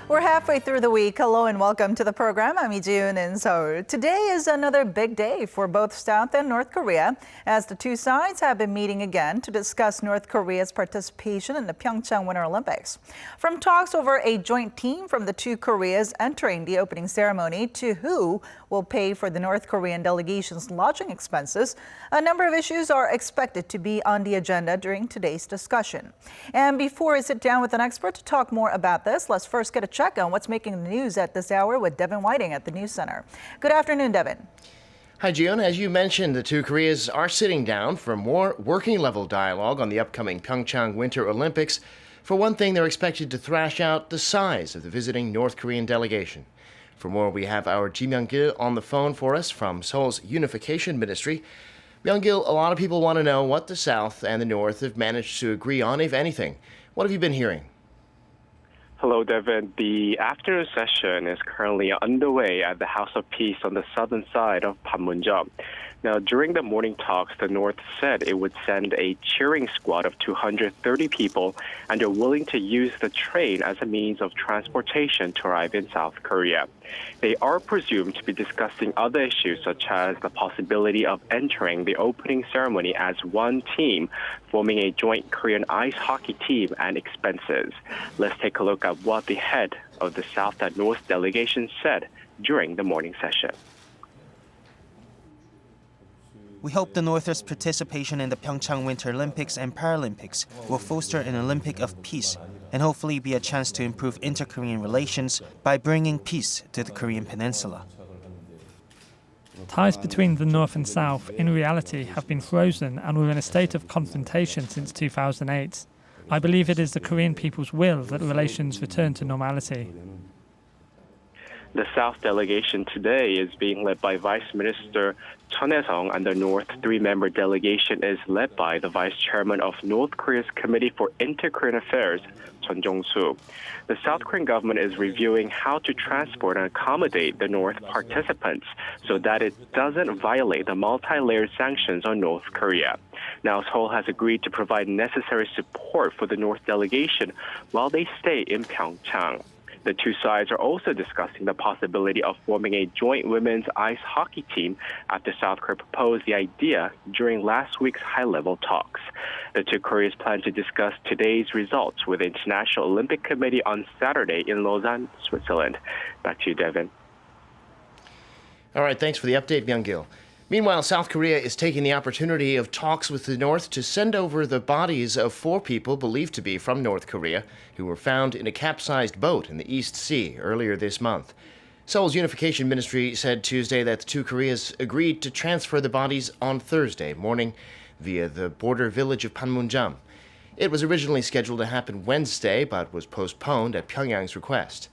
We're halfway through the week. Hello and welcome to the program. I'm Incheon in Seoul. Today is another big day for both South and North Korea as the two sides have been meeting again to discuss North Korea's participation in the Pyeongchang Winter Olympics. From talks over a joint team from the two Koreas entering the opening ceremony to who will pay for the North Korean delegation's lodging expenses, a number of issues are expected to be on the agenda during today's discussion. And before I sit down with an expert to talk more about this, let's first get a check on what's making the news at this hour with Devin Whiting at the News Center. Good afternoon, Devin. Hi, Jiyoon. As you mentioned, the two Koreas are sitting down for more working-level dialogue on the upcoming Pyeongchang Winter Olympics. For one thing, they're expected to thrash out the size of the visiting North Korean delegation. For more, we have our Kim Heungkook on the phone for us from Seoul's Unification Ministry. Heungkook, a lot of people want to know what the South and the North have managed to agree on, if anything. What have you been hearing? Hello, Devin. The afternoon session is currently underway at the House of Peace on the southern side of Panmunjom. Now, during the morning talks, the North said it would send a cheering squad of 230 people, and they're willing to use the train as a means of transportation to arrive in South Korea. They are presumed to be discussing other issues, such as the possibility of entering the opening ceremony as one team, forming a joint Korean ice hockey team, and expenses. Let's take a look at what the head of the South and North delegation said during the morning session. We hope the North's participation in the Pyeongchang Winter Olympics and Paralympics will foster an Olympic of peace and hopefully be a chance to improve inter-Korean relations by bringing peace to the Korean peninsula. Ties between the North and South, in reality, have been frozen and were in a state of confrontation since 2008. I believe it is the Korean people's will that relations return to normality. The South delegation today is being led by Vice Minister Chun Hae-sung, and the North three-member delegation is led by the Vice Chairman of North Korea's Committee for Inter-Korean Affairs, Chun Jong-soo. The South Korean government is reviewing how to transport and accommodate the North participants so that it doesn't violate the multi-layered sanctions on North Korea. Now, Seoul has agreed to provide necessary support for the North delegation while they stay in Pyeongchang. The two sides are also discussing the possibility of forming a joint women's ice hockey team after South Korea proposed the idea during last week's high-level talks. The two Koreas plan to discuss today's results with the International Olympic Committee on Saturday in Lausanne, Switzerland. Back to you, Devin. All right, thanks for the update, Heungkook. Meanwhile, South Korea is taking the opportunity of talks with the North to send over the bodies of 4 people believed to be from North Korea who were found in a capsized boat in the East Sea earlier this month. Seoul's Unification Ministry said Tuesday that the two Koreas agreed to transfer the bodies on Thursday morning via the border village of Panmunjom. It was originally scheduled to happen Wednesday, but was postponed at Pyongyang's request.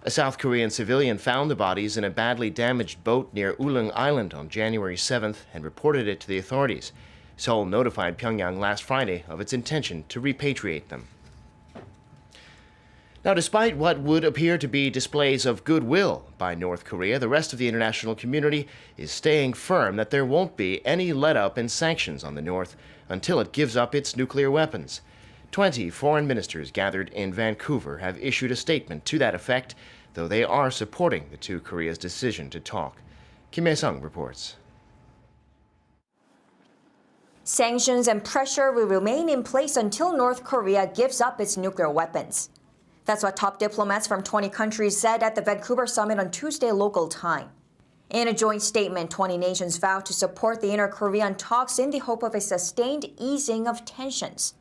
A South Korean civilian found the bodies in a badly damaged boat near Ulleung Island on January 7th and reported it to the authorities. Seoul notified Pyongyang last Friday of its intention to repatriate them. Now, despite what would appear to be displays of goodwill by North Korea, the rest of the international community is staying firm that there won't be any let-up in sanctions on the North until it gives up its nuclear weapons. 20 foreign ministers gathered in Vancouver have issued a statement to that effect, though they are supporting the two Koreas' decision to talk. Kim Hae-sung reports. Sanctions and pressure will remain in place until North Korea gives up its nuclear weapons. That's what top diplomats from 20 countries said at the Vancouver summit on Tuesday local time. In a joint statement, 20 nations vowed to support the inter-Korean talks in the hope of a sustained easing of tensions.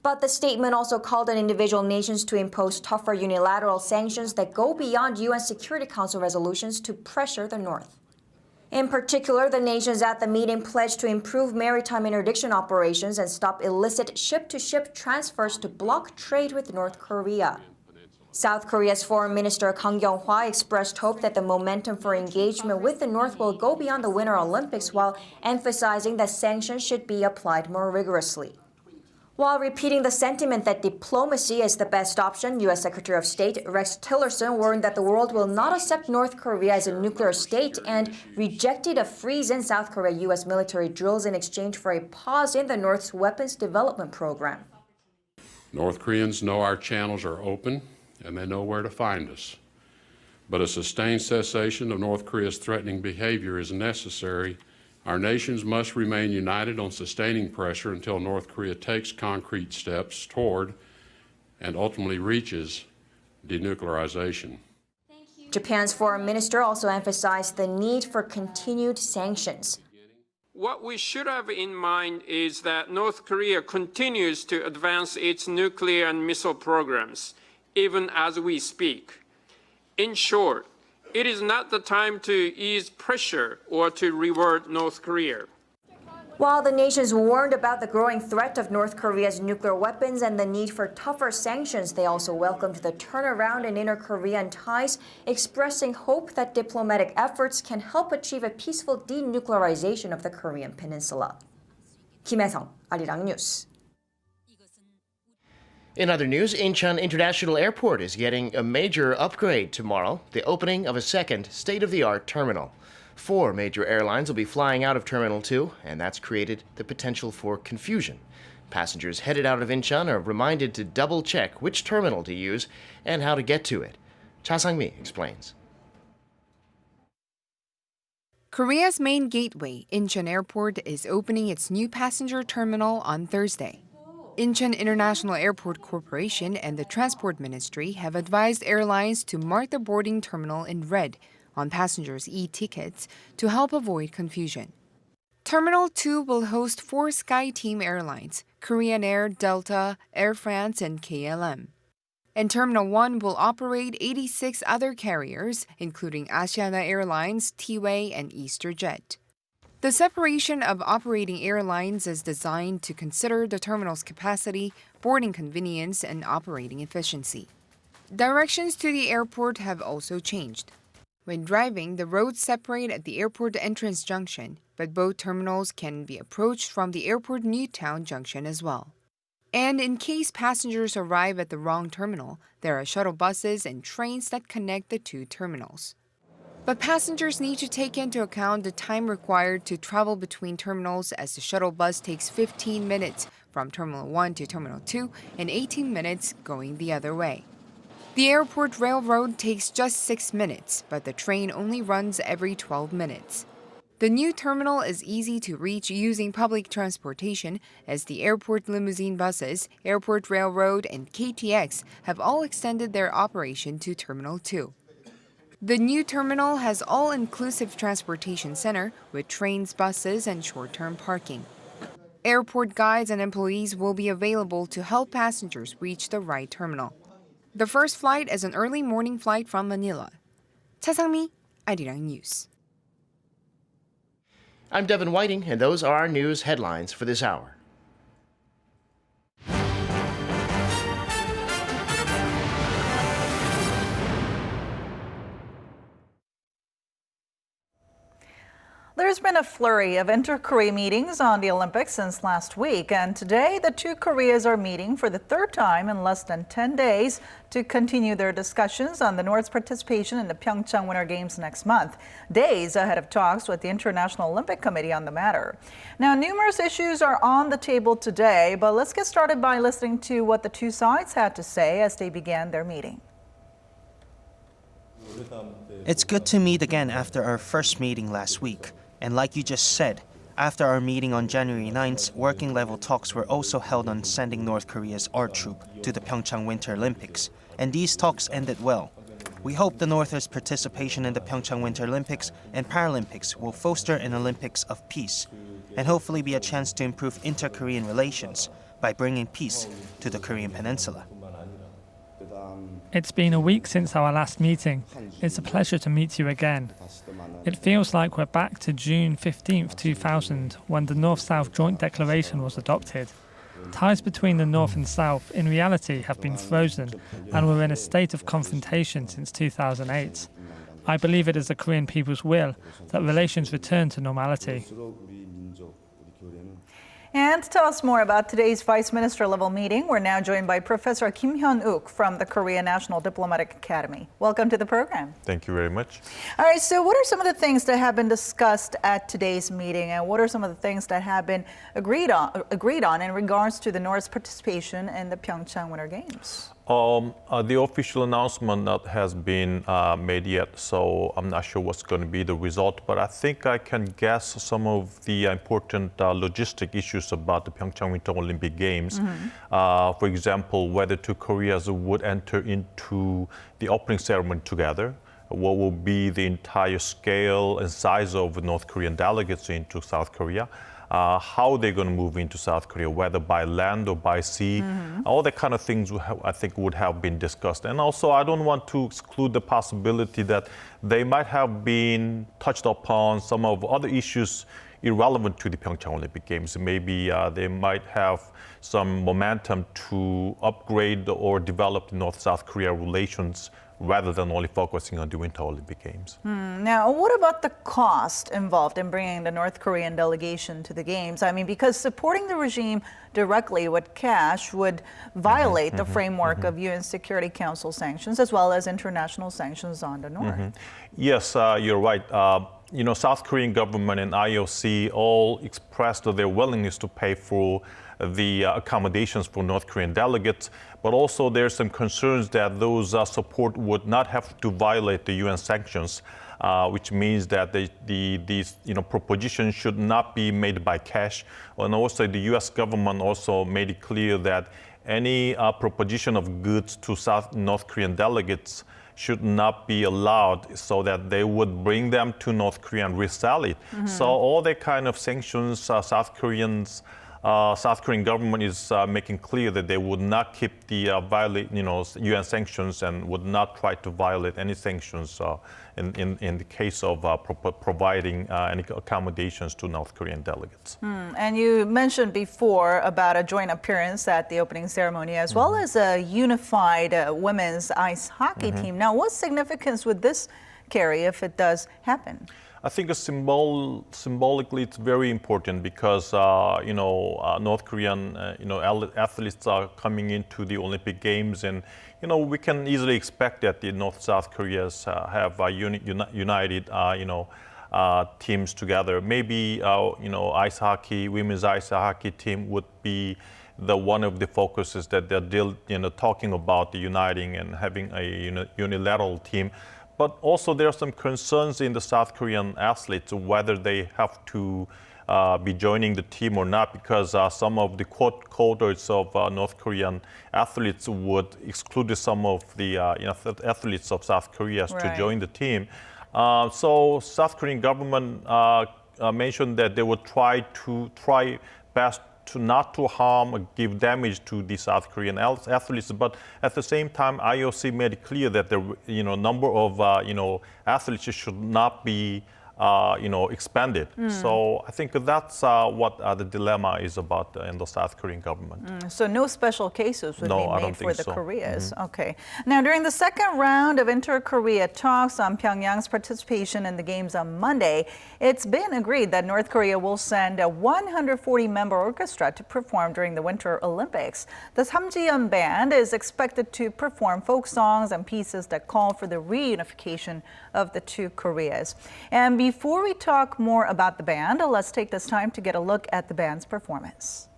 But the statement also called on individual nations to impose tougher unilateral sanctions that go beyond UN Security Council resolutions to pressure the North. In particular, the nations at the meeting pledged to improve maritime interdiction operations and stop illicit ship-to-ship transfers to block trade with North Korea. South Korea's Foreign Minister Kang Kyung-hwa expressed hope that the momentum for engagement with the North will go beyond the Winter Olympics while emphasizing that sanctions should be applied more rigorously. While repeating the sentiment that diplomacy is the best option, U.S. Secretary of State Rex Tillerson warned that the world will not accept North Korea as a nuclear state and rejected a freeze in South Korea-U.S. military drills in exchange for a pause in the North's weapons development program. North Koreans know our channels are open and they know where to find us. But a sustained cessation of North Korea's threatening behavior is necessary. Our nations must remain united on sustaining pressure until North Korea takes concrete steps toward and ultimately reaches denuclearization. Japan's foreign minister also emphasized the need for continued sanctions. What we should have in mind is that North Korea continues to advance its nuclear and missile programs, even as we speak. In short, it is not the time to ease pressure or to reward North Korea. While the nations warned about the growing threat of North Korea's nuclear weapons and the need for tougher sanctions, they also welcomed the turnaround in inter-Korean ties, expressing hope that diplomatic efforts can help achieve a peaceful denuclearization of the Korean peninsula. Kim Heungkook, Arirang News. In other news, Incheon International Airport is getting a major upgrade tomorrow, the opening of a second state-of-the-art terminal. 4 major airlines will be flying out of Terminal 2, and that's created the potential for confusion. Passengers headed out of Incheon are reminded to double-check which terminal to use and how to get to it. Cha Sang-mi explains. Korea's main gateway, Incheon Airport, is opening its new passenger terminal on Thursday. Incheon International Airport Corporation and the Transport Ministry have advised airlines to mark the boarding terminal in red on passengers' e-tickets to help avoid confusion. Terminal 2 will host 4 SkyTeam airlines, Korean Air, Delta, Air France, and KLM. And Terminal 1 will operate 86 other carriers, including Asiana Airlines, T-Way, and EasterJet. The separation of operating airlines is designed to consider the terminal's capacity, boarding convenience, and operating efficiency. Directions to the airport have also changed. When driving, the roads separate at the airport entrance junction, but both terminals can be approached from the airport Newtown junction as well. And in case passengers arrive at the wrong terminal, there are shuttle buses and trains that connect the 2 terminals. But passengers need to take into account the time required to travel between terminals, as the shuttle bus takes 15 minutes from Terminal 1 to Terminal 2 and 18 minutes going the other way. The airport railroad takes just 6 minutes, but the train only runs every 12 minutes. The new terminal is easy to reach using public transportation, as the airport limousine buses, airport railroad, and KTX have all extended their operation to Terminal 2. The new terminal has all-inclusive transportation center with trains, buses, and short-term parking. Airport guides and employees will be available to help passengers reach the right terminal. The first flight is an early morning flight from Manila. Cha Sang-mi, Arirang News. I'm Devin Whiting, and those are our news headlines for this hour. There's been a flurry of inter-Korea meetings on the Olympics since last week, and today the 2 Koreas are meeting for the 3rd time in less than 10 days to continue their discussions on the North's participation in the Pyeongchang Winter Games next month, days ahead of talks with the International Olympic Committee on the matter. Now, numerous issues are on the table today, but let's get started by listening to what the 2 sides had to say as they began their meeting. It's good to meet again after our first meeting last week. And like you just said, after our meeting on January 9th, working-level talks were also held on sending North Korea's art troupe to the Pyeongchang Winter Olympics. And these talks ended well. We hope the North's participation in the Pyeongchang Winter Olympics and Paralympics will foster an Olympics of peace and hopefully be a chance to improve inter-Korean relations by bringing peace to the Korean peninsula. It's been a week since our last meeting. It's a pleasure to meet you again. It feels like we're back to June 15th, 2000, when the North-South Joint Declaration was adopted. Ties between the North and South, in reality, have been frozen, and we're in a state of confrontation since 2008. I believe it is the Korean people's will that relations return to normality. And to tell us more about today's Vice Minister level meeting, we're now joined by Professor Kim Heungkook from the Korea National Diplomatic Academy. Welcome to the program. Thank you very much. All right, so what are some of the things that have been discussed at today's meeting, and what are some of the things that have been agreed on in regards to the North's participation in the Pyeongchang Winter Games? The official announcement that has been made yet, so I'm not sure what's going to be the result, but I think I can guess some of the important logistic issues about the Pyeongchang Winter Olympic Games. For example, whether two Koreas would enter into the opening ceremony together, what will be the entire scale and size of North Korean delegates into South Korea, how they're going to move into South Korea, whether by land or by sea, all that kind of things I think would have been discussed. And also, I don't want to exclude the possibility that they might have been touched upon some of other issues irrelevant to the Pyeongchang Olympic Games. Maybe they might have some momentum to upgrade or develop North-South Korea relations rather than only focusing on the Winter Olympic Games. Now, what about the cost involved in bringing the North Korean delegation to the Games? I mean, because supporting the regime directly with cash would violate the framework of UN Security Council sanctions as well as international sanctions on the North. Yes, you're right. South Korean government and IOC all expressed their willingness to pay for the accommodations for North Korean delegates, but also there's some concerns that those support would not have to violate the UN sanctions, which means that these propositions should not be made by cash. And also the US government also made it clear that any proposition of goods to North Korean delegates should not be allowed, so that they would bring them to North Korea and resell it. So all that kind of sanctions, South Korean government is making clear that they would not keep the UN sanctions and would not try to violate any sanctions in the case of providing any accommodations to North Korean delegates. And you mentioned before about a joint appearance at the opening ceremony as well as a unified women's ice hockey team. Now, what significance would this carry if it does happen? I think symbolically it's very important because North Korean athletes are coming into the Olympic Games, and we can easily expect that the North-South Koreas have united teams together. Maybe ice hockey, women's ice hockey team would be one of the focuses that they're talking about, the uniting and having a unilateral team. But also there are some concerns in the South Korean athletes whether they have to be joining the team or not, because some of the quotas of North Korean athletes would exclude some of the athletes of South Korea to join the team. So South Korean government mentioned that they would try best to not to harm or give damage to the South Korean athletes, but at the same time, IOC made it clear that the number of athletes should not be expanded. So I think that's what the dilemma is about in the South Korean government. So no special cases would be made for the so. Koreas. Okay. Now, during the second round of inter-Korea talks on Pyongyang's participation in the Games on Monday, it's been agreed that North Korea will send a 140-member orchestra to perform during the Winter Olympics. The Samjiyon band is expected to perform folk songs and pieces that call for the reunification of the two Koreas. And before we talk more about the band, let's take this time to get a look at the band's performance.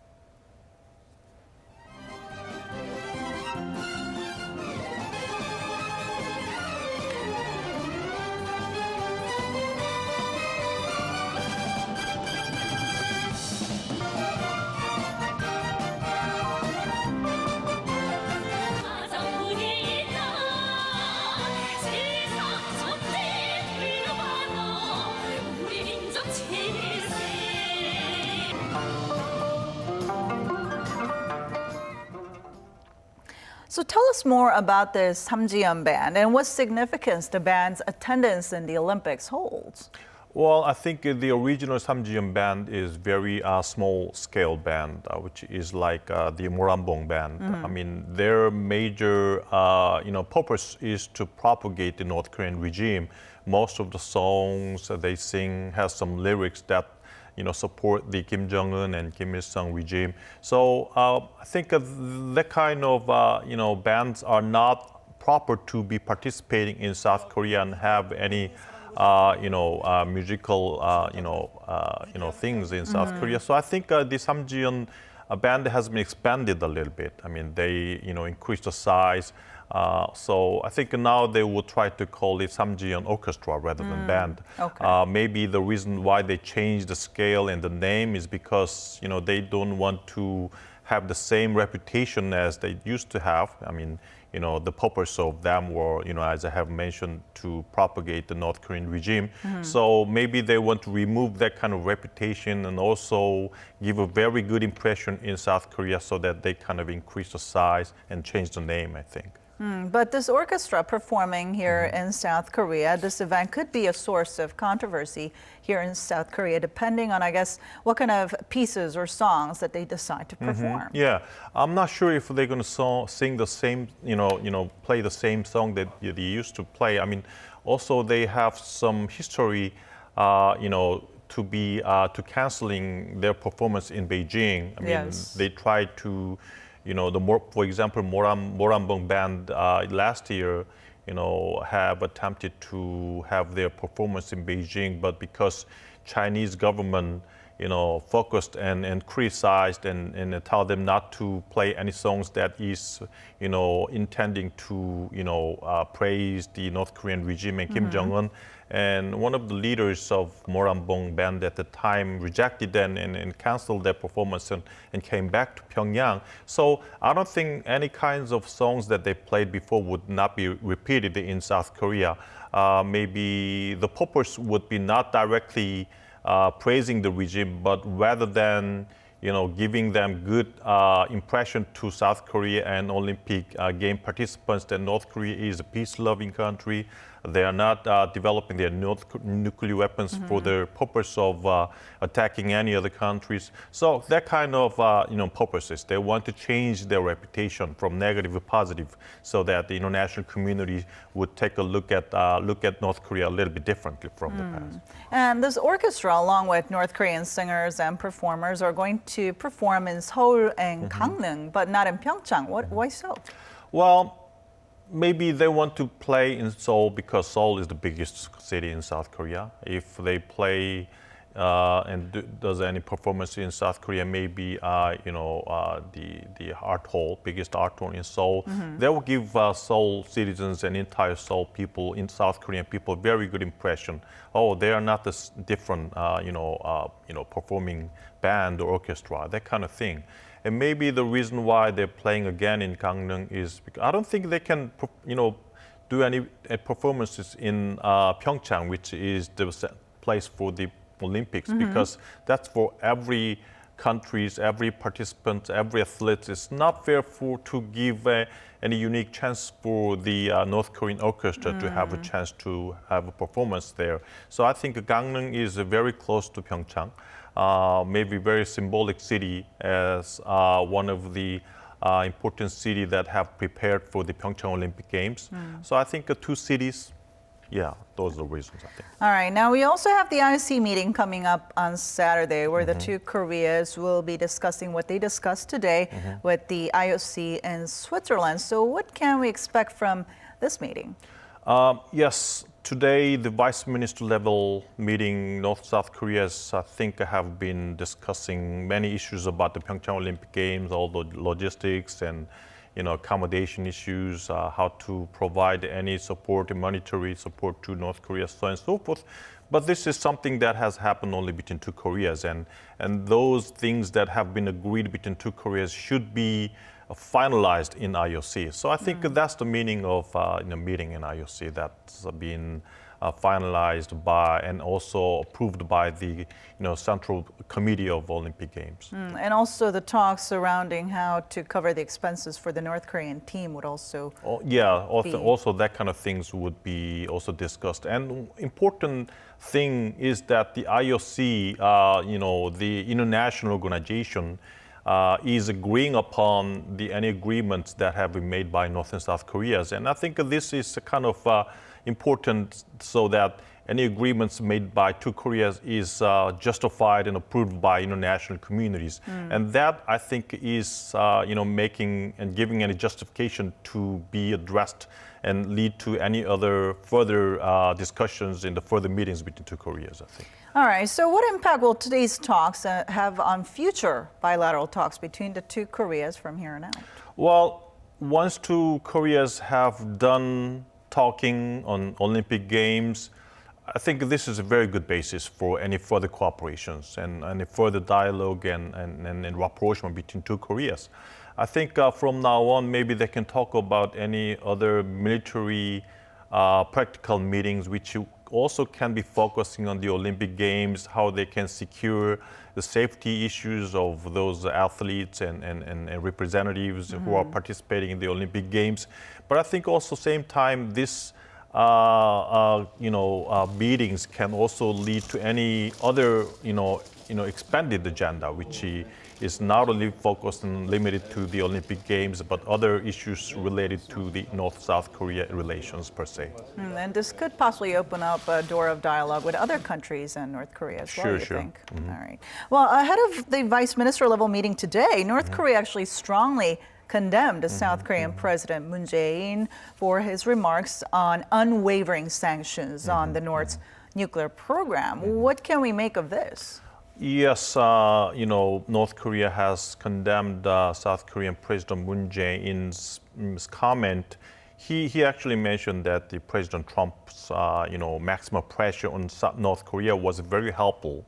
So tell us more about this Samjiyon band and what significance the band's attendance in the Olympics holds. Well, I think the original Samjiyon band is very small-scale band, which is like the Morambong band. I mean, their major purpose is to propagate the North Korean regime. Most of the songs they sing has some lyrics that support the Kim Jong-un and Kim Il-sung regime. So I think that kind of bands are not proper to be participating in South Korea and have any musical things in South Korea. So I think the Samjiyon band has been expanded a little bit. I mean, they increased the size. So I think now they will try to call it Samjiyon orchestra rather than band. Okay. Maybe the reason why they changed the scale and the name is because they don't want to have the same reputation as they used to have. I mean, the purpose of them were, as I have mentioned, to propagate the North Korean regime. So maybe they want to remove that kind of reputation and also give a very good impression in South Korea so that they kind of increase the size and change the name, I think. But this orchestra performing here in South Korea, this event could be a source of controversy here in South Korea, depending on, I guess, what kind of pieces or songs that they decide to perform. Yeah, I'm not sure if they're going to sing the same, play the same song that they used to play. I mean, also they have some history, to canceling their performance in Beijing. I mean, Yes. they tried to. For example, Moranbong band last year, have attempted to have their performance in Beijing, but because Chinese government, focused and criticized and tell them not to play any songs that is, intending to, praise the North Korean regime and Kim Jong-un. And one of the leaders of Moranbong band at the time rejected them and canceled their performance and came back to Pyongyang. So I don't think any kinds of songs that they played before would not be repeated in South Korea. Maybe the purpose would be not directly praising the regime, but rather than giving them good impression to South Korea and Olympic game participants that North Korea is a peace-loving country. They are not developing their nuclear weapons for the purpose of attacking any other countries. So that kind of purposes. They want to change their reputation from negative to positive, so that the international community would take a look at North Korea a little bit differently from the past. And this orchestra, along with North Korean singers and performers, are going to perform in Seoul and Gangneung, but not in Pyeongchang. Why so? Well, maybe they want to play in Seoul because Seoul is the biggest city in South Korea. If they play does any performance in South Korea, maybe the art hall, biggest art hall in Seoul, they will give Seoul citizens and entire Seoul people, in South Korean people, very good impression. Oh, they are not this different, performing band or orchestra, that kind of thing. And maybe the reason why they're playing again in Gangneung is because I don't think they can, do any performances in Pyeongchang, which is the place for the Olympics, because that's for every countries, every participant, every athlete. It's not fair to give any unique chance for the North Korean orchestra to have a chance to have a performance there. So I think Gangneung is very close to Pyeongchang. Maybe very symbolic city as one of the important cities that have prepared for the Pyeongchang Olympic Games. So I think two cities, yeah, those are the reasons, I think. All right, now we also have the IOC meeting coming up on Saturday, where the two Koreas will be discussing what they discussed today with the IOC in Switzerland. So what can we expect from this meeting? Yes. Today, the vice minister level meeting, North-South Koreas, I think, have been discussing many issues about the Pyeongchang Olympic Games, all the logistics and accommodation issues, how to provide any support, monetary support to North Korea, so on and so forth. But this is something that has happened only between two Koreas, and those things that have been agreed between two Koreas should be finalized in IOC. So I think that's the meaning of meeting in IOC, that's been finalized by and also approved by the Central Committee of Olympic Games. And also the talks surrounding how to cover the expenses for the North Korean team would also also that kind of things would be also discussed. And important thing is that the IOC, the international organization, is agreeing upon any agreements that have been made by North and South Koreas. And I think this is kind of important so that any agreements made by two Koreas is justified and approved by international communities. And that, I think, is making and giving any justification to be addressed and lead to any other further discussions in the further meetings between two Koreas, I think. All right, so what impact will today's talks have on future bilateral talks between the two Koreas from here on out? Well, once two Koreas have done talking on Olympic Games, I think this is a very good basis for any further cooperations and any further dialogue and rapprochement between two Koreas. I think from now on, maybe they can talk about any other military practical meetings, which also can be focusing on the Olympic Games, how they can secure the safety issues of those athletes and representatives who are participating in the Olympic Games. But I think also same time, this meetings can also lead to any other expanded agenda, which is not only focused and limited to the Olympic Games, but other issues related to the North-South Korea relations per se. And this could possibly open up a door of dialogue with other countries and North Korea as well, you think? All right. Well, ahead of the vice minister level meeting today, North Korea actually strongly condemned South Korean President Moon Jae-in for his remarks on unwavering sanctions on the North's nuclear program. What can we make of this? Yes, North Korea has condemned South Korean President Moon Jae-in's comment. He actually mentioned that the President Trump's maximum pressure on North Korea was very helpful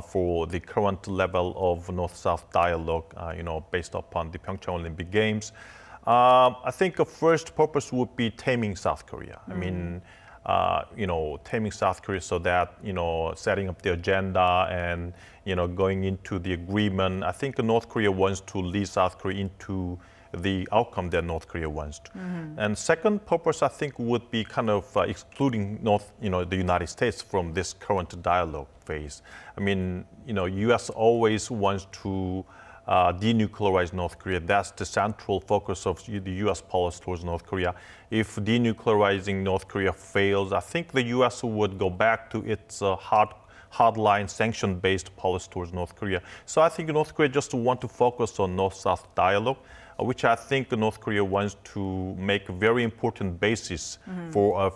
for the current level of North-South dialogue, based upon the Pyeongchang Olympic Games. I think the first purpose would be taming South Korea. I mean, taming South Korea so that, setting up the agenda and, going into the agreement. I think North Korea wants to lead South Korea into the outcome that North Korea wants to. And second purpose, I think, would be kind of excluding the United States from this current dialogue phase. I mean, U.S. always wants to denuclearize North Korea. That's the central focus of the U.S. policy towards North Korea. If denuclearizing North Korea fails, I think the U.S. would go back to its hardline sanction-based policy towards North Korea. So I think North Korea just want to focus on North-South dialogue, which I think North Korea wants to make a very important basis for a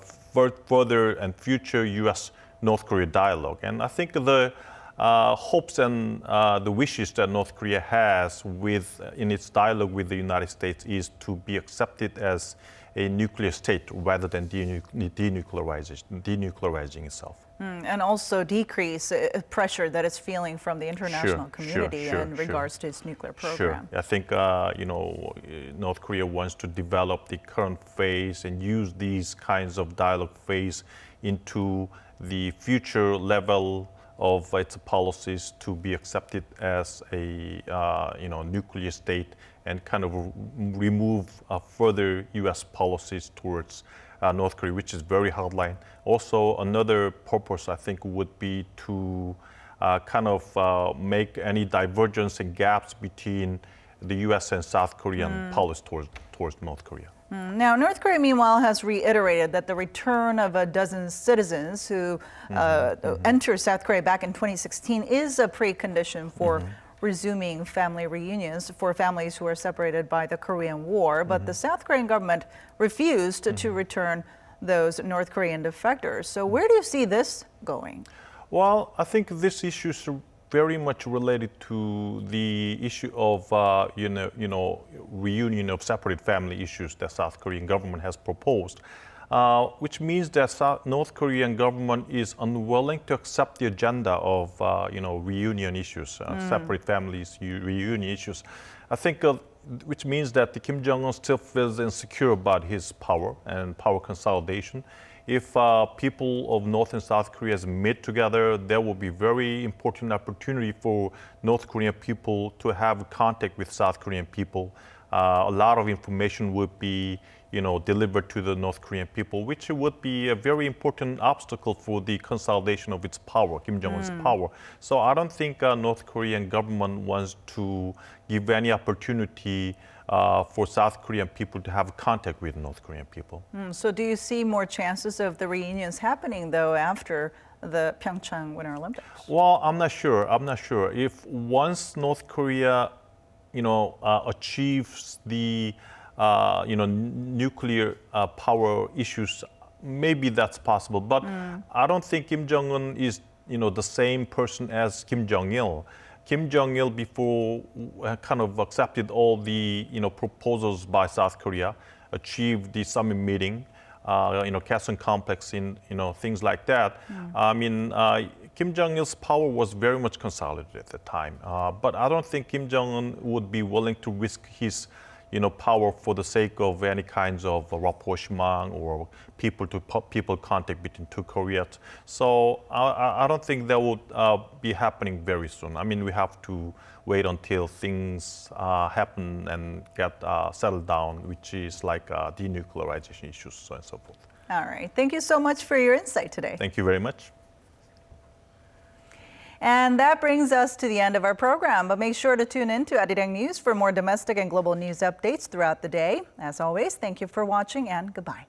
further and future U.S.-North Korea dialogue. And I think the hopes and the wishes that North Korea has in its dialogue with the United States is to be accepted as a nuclear state rather than denuclearizing itself. And also decrease pressure that it's feeling from the international community in regards to its nuclear program. I think North Korea wants to develop the current phase and use these kinds of dialogue phase into the future level of its policies to be accepted as a nuclear state and kind of remove further U.S. policies towards North Korea, which is very hardline. Also, another purpose, I think, would be to make any divergence and gaps between the U.S. and South Korean policy towards North Korea. Now, North Korea, meanwhile, has reiterated that the return of a dozen citizens who entered South Korea back in 2016 is a precondition for resuming family reunions for families who are separated by the Korean War. But the South Korean government refused to return those North Korean defectors. So where do you see this going? Well, I think this issue is very much related to the issue of reunion of separated family issues that South Korean government has proposed, which means that North Korean government is unwilling to accept the agenda of reunion issues, separate families reunion issues. I think which means that the Kim Jong-un still feels insecure about his power and power consolidation. If people of North and South Korea meet together, there will be very important opportunity for North Korean people to have contact with South Korean people. A lot of information would be delivered to the North Korean people, which would be a very important obstacle for the consolidation of its power, Kim Jong-un's power. So I don't think North Korean government wants to give any opportunity for South Korean people to have contact with North Korean people. So do you see more chances of the reunions happening, though, after the Pyeongchang Winter Olympics? Well, I'm not sure. If once North Korea, achieves the, nuclear power issues, maybe that's possible. But I don't think Kim Jong-un is, the same person as Kim Jong-il. Kim Jong-il before kind of accepted all the, proposals by South Korea, achieved the summit meeting, Kaesong complex, things like that. Kim Jong-il's power was very much consolidated at the time. But I don't think Kim Jong-un would be willing to risk his, power for the sake of any kinds of rapprochement or people contact between two Koreas. So I don't think that would be happening very soon. We have to wait until things happen and get settled down, which is like denuclearization issues, so and so forth. All right. Thank you so much for your insight today. Thank you very much. And that brings us to the end of our program. But make sure to tune in to Arirang News for more domestic and global news updates throughout the day. As always, thank you for watching and goodbye.